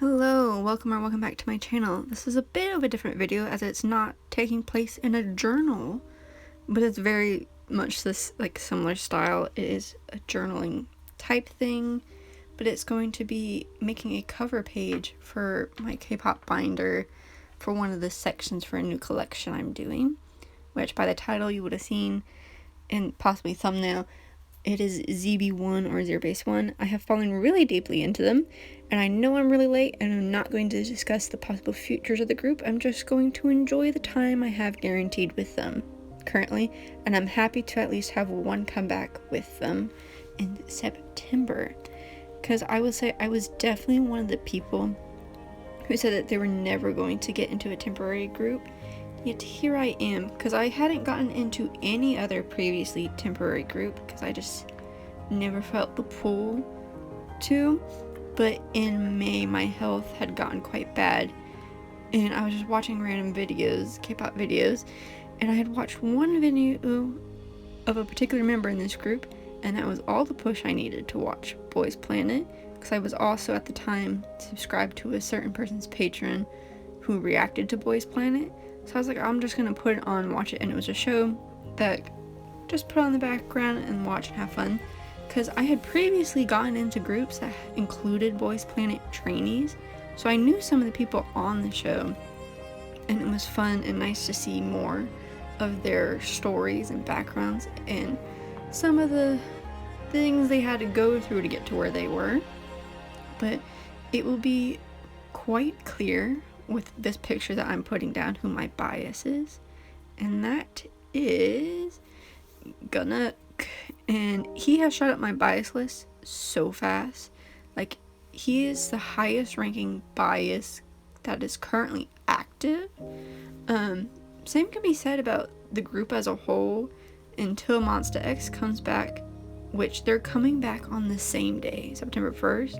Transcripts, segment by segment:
Hello, welcome back to my channel. This is a bit of a different video as it's not taking place in a journal, but it's very much this similar style. It is a journaling type thing, but it's going to be making a cover page for my K-pop binder for one of the sections for a new collection I'm doing, which by the title you would have seen and possibly thumbnail. It is ZB1 or Zerobaseone. I have fallen really deeply into them, and I know I'm really late, and I'm not going to discuss the possible futures of the group. I'm just going to enjoy the time I have guaranteed with them currently, and I'm happy to at least have one comeback with them in September. Because I will say I was definitely one of the people who said that they were never going to get into a temporary group. Yet here I am, because I hadn't gotten into any other previously temporary group because I just never felt the pull to. But in May, my health had gotten quite bad, and I was just watching random videos, K-pop videos, and I had watched one video of a particular member in this group, and that was all the push I needed to watch Boys Planet, because I was also at the time subscribed to a certain person's Patreon who reacted to Boys Planet. So I was like, I'm just gonna put it on, watch it, and it was a show that just put on the background and watch and have fun. Because I had previously gotten into groups that included Boys Planet trainees, so I knew some of the people on the show, and it was fun and nice to see more of their stories and backgrounds and some of the things they had to go through to get to where they were. But it will be quite clear with this picture that I'm putting down who my bias is, and that is Gunnock. And he has shot up my bias list so fast. Like, he is the highest ranking bias that is currently active. Same can be said about the group as a whole until Monsta X comes back, which they're coming back on the same day, September 1st,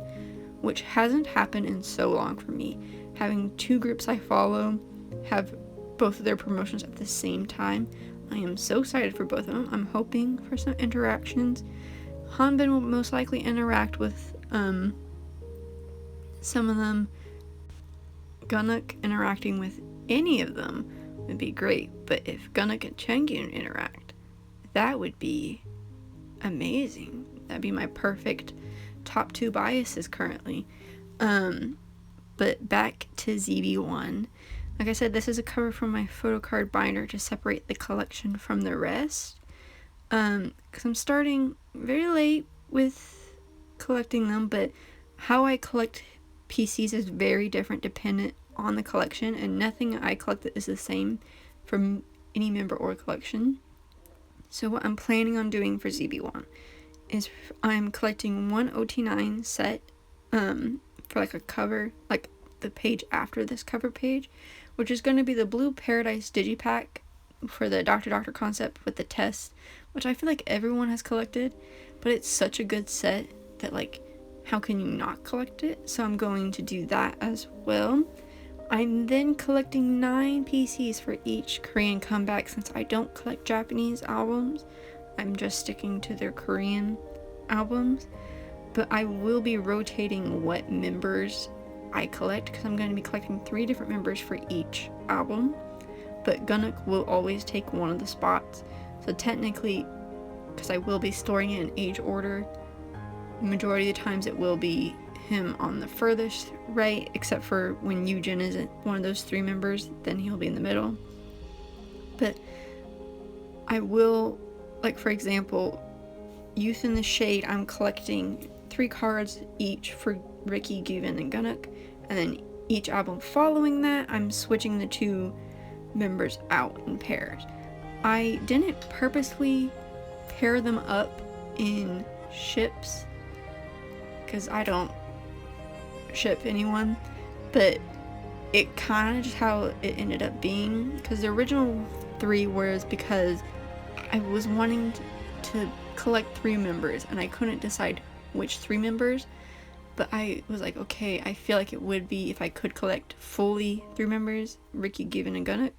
which hasn't happened in so long for me. Having two groups I follow have both of their promotions at the same time. I am so excited for both of them. I'm hoping for some interactions. Hanbin will most likely interact with some of them. Gunnock interacting with any of them would be great, but if Gunnock and Changyun interact, that would be amazing. That'd be my perfect top two biases currently. But back to ZB1. Like I said, this is a cover from my photo card binder to separate the collection from the rest. Because I'm starting very late with collecting them, but how I collect PCs is very different dependent on the collection, and nothing I collect is the same from any member or collection. So what I'm planning on doing for ZB1 is I'm collecting one OT9 set for like a cover, like the page after this cover page, which is going to be the Blue Paradise Digipack for the Dr. concept with the test, which I feel like everyone has collected, but it's such a good set that, like, how can you not collect it? So I'm going to do that as well. I'm then collecting 9 PCs for each Korean comeback. Since I don't collect Japanese albums, I'm just sticking to their Korean albums. But I will be rotating what members I collect, because I'm going to be collecting 3 different members for each album. But Gunnock will always take one of the spots. So technically, because I will be storing it in age order, the majority of the times it will be him on the furthest right, except for when Yujin isn't one of those 3 members, then he'll be in the middle. But I will, like, for example, Youth in the Shade, I'm collecting 3 cards each for Ricky, Given, and Gunnock, and then each album following that, I'm switching the 2 members out in pairs. I didn't purposely pair them up in ships, because I don't ship anyone, but it kind of just how it ended up being, because the original 3 was because I was wanting to collect 3 members, and I couldn't decide which 3 members, but I was like, okay, I feel like it would be if I could collect fully 3 members, Ricky, Given, and Gunnock,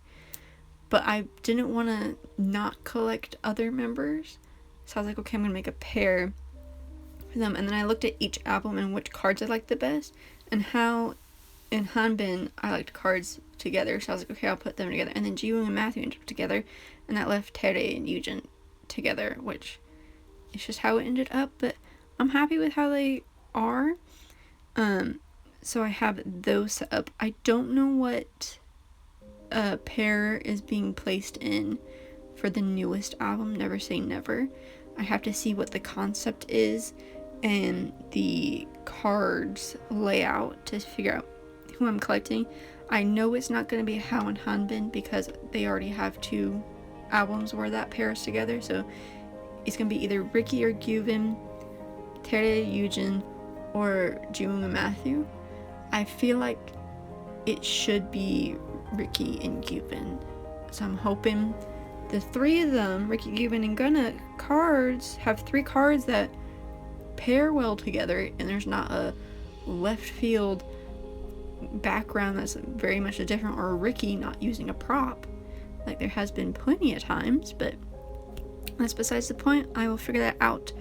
but I didn't want to not collect other members, so I was like, okay, I'm gonna make a pair for them. And then I looked at each album and which cards I liked the best, and how in Hanbin, I liked cards together, so I was like, okay, I'll put them together. And then Jiwoong and Matthew ended up together, and that left Tere and Yujin together, which is just how it ended up. But I'm happy with how they are. So I have those set up. I don't know what pair is being placed in for the newest album, Never Say Never. I have to see what the concept is and the cards layout to figure out who I'm collecting. I know it's not going to be Hao and Hanbin because they already have 2 albums where that pair is together, so it's going to be either Ricky or Gyuvin, Tere, Yujin, or Jiwoong and Matthew. I feel like it should be Ricky and Gyuvin, so I'm hoping the 3 of them, Ricky, Gyuvin, and Gunna, cards have 3 cards that pair well together, and there's not a left field background that's very much different, or Ricky not using a prop like there has been plenty of times. But that's besides the point. I will figure that out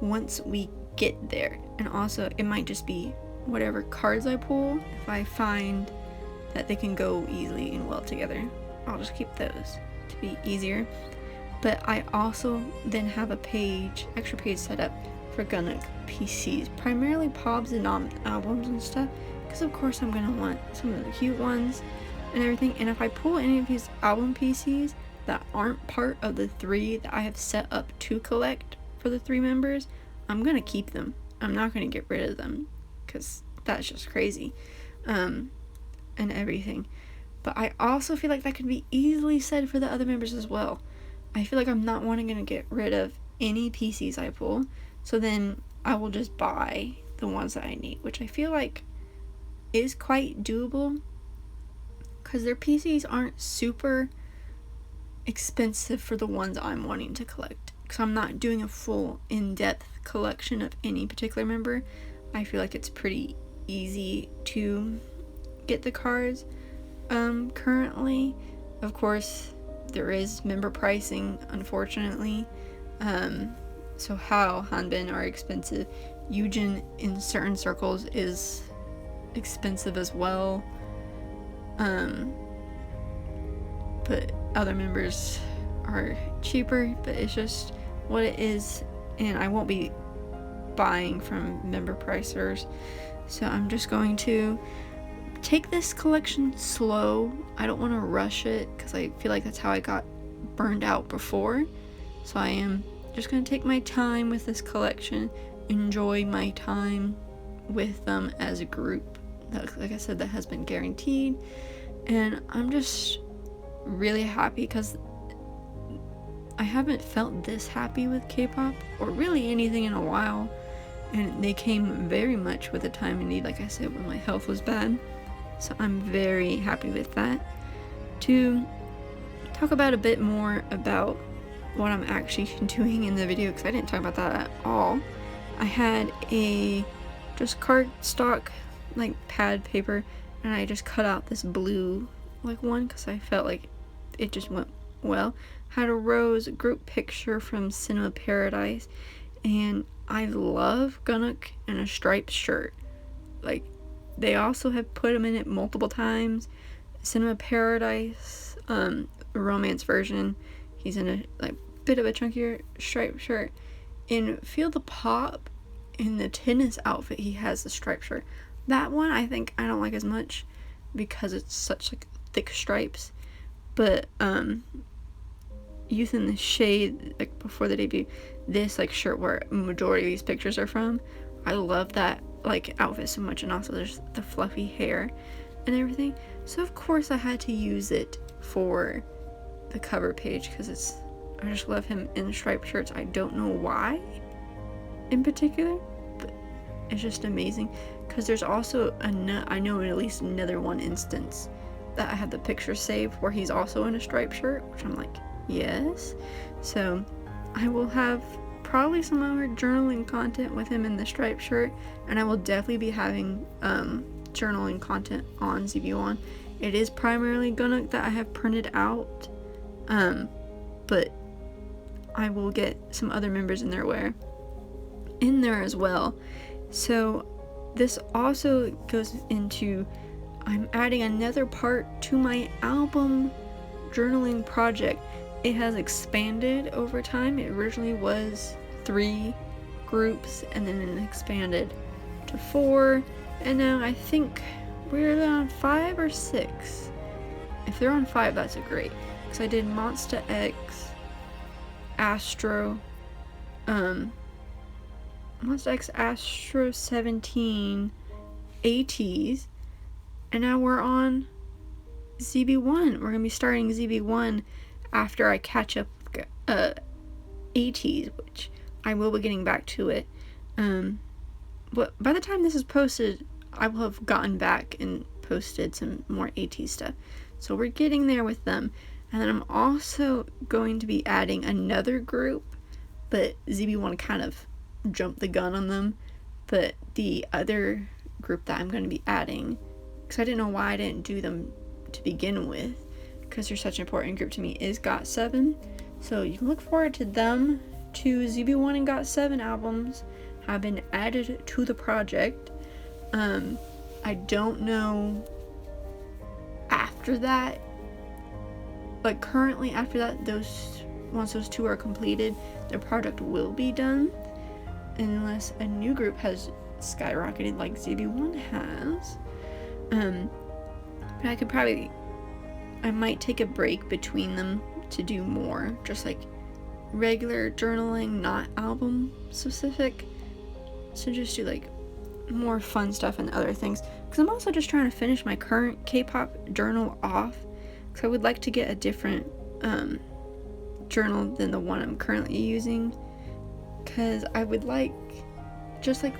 once we get there. And also, it might just be whatever cards I pull. If I find that they can go easily and well together, I'll just keep those to be easier. But I also then have a extra page set up for Gunna PCs, primarily Pobs and albums and stuff, because of course I'm gonna want some of the cute ones and everything. And if I pull any of these album PCs that aren't part of the 3 that I have set up to collect for the 3 members, I'm gonna keep them. I'm not gonna get rid of them because that's just crazy, and everything. But I also feel like that could be easily said for the other members as well. I feel like I'm not gonna get rid of any PCs I pull, so then I will just buy the ones that I need, which I feel like is quite doable because their PCs aren't super expensive for the ones I'm wanting to collect, because I'm not doing a full in-depth collection of any particular member. I feel like it's pretty easy to get the cards currently. Of course, there is member pricing, unfortunately. So Hao, Hanbin are expensive. Yujin in certain circles is expensive as well. But other members are cheaper, but it's just what it is, and I won't be buying from member pricers. So I'm just going to take this collection slow. I don't want to rush it because I feel like that's how I got burned out before. So I am just going to take my time with this collection, enjoy my time with them as a group. Like I said, that has been guaranteed, and I'm just really happy because I haven't felt this happy with K-pop or really anything in a while, and they came very much with a time in need, like I said, when my health was bad. So I'm very happy with that. To talk about a bit more about what I'm actually doing in the video, because I didn't talk about that at all. I had a just cardstock like pad paper, and I just cut out this blue like one because I felt like it just went well. Had a rose group picture from Cinema Paradise, and I love Gunnock in a striped shirt. Like, they also have put him in it multiple times. Cinema Paradise, romance version, he's in a like bit of a chunkier striped shirt. In Feel the Pop, in the tennis outfit, he has the striped shirt. That one I think I don't like as much because it's such like thick stripes. But Youth in the Shade, like before the debut, this like shirt where majority of these pictures are from, I love that like outfit so much, and also there's the fluffy hair and everything. So of course I had to use it for the cover page because I just love him in striped shirts. I don't know why in particular, but it's just amazing. Because there's also I know at least another one instance that I had the picture saved where he's also in a striped shirt, which I'm like, yes. So I will have probably some more journaling content with him in the striped shirt, and I will definitely be having journaling content on ZB1. It is primarily Gunnock that I have printed out, but I will get some other members in there as well. So this also goes into I'm adding another part to my album journaling project. It has expanded over time. It originally was 3 groups and then it expanded to 4, and now I think we're on 5 or 6. If they're on 5, that's great, because I did Monsta X, Astro, Monsta X, Astro 17, ATs, and now we're on ZB1. We're gonna be starting ZB1 after I catch up with ATs, which I will be getting back to it. But by the time this is posted, I will have gotten back and posted some more AT stuff. So we're getting there with them. And then I'm also going to be adding another group, but ZB1 kind of jumped the gun on them. But the other group that I'm going to be adding, because I didn't know why I didn't do them to begin with, because they're such an important group to me, is GOT7. So you can look forward to them. 2 ZB1 and GOT7 albums have been added to the project. I don't know after that, like currently after that, once those 2 are completed, the project will be done, unless a new group has skyrocketed like ZB1 has. But I might take a break between them to do more, just like regular journaling, not album specific. So just do like more fun stuff and other things, because I'm also just trying to finish my current K-pop journal off, because I would like to get a different journal than the one I'm currently using, because I would like just like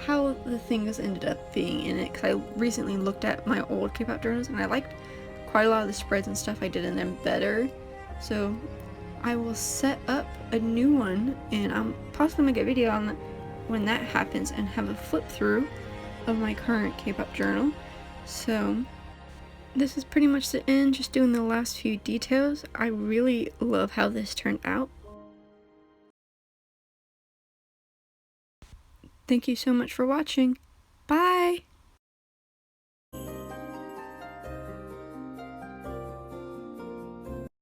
how the things ended up being in it, because I recently looked at my old K-pop journals and I liked quite a lot of the spreads and stuff I did in them better. So I will set up a new one, and I'm possibly make a video on that when that happens, and have a flip through of my current K-pop journal. So this is pretty much the end, just doing the last few details. I really love how this turned out. Thank you so much for watching.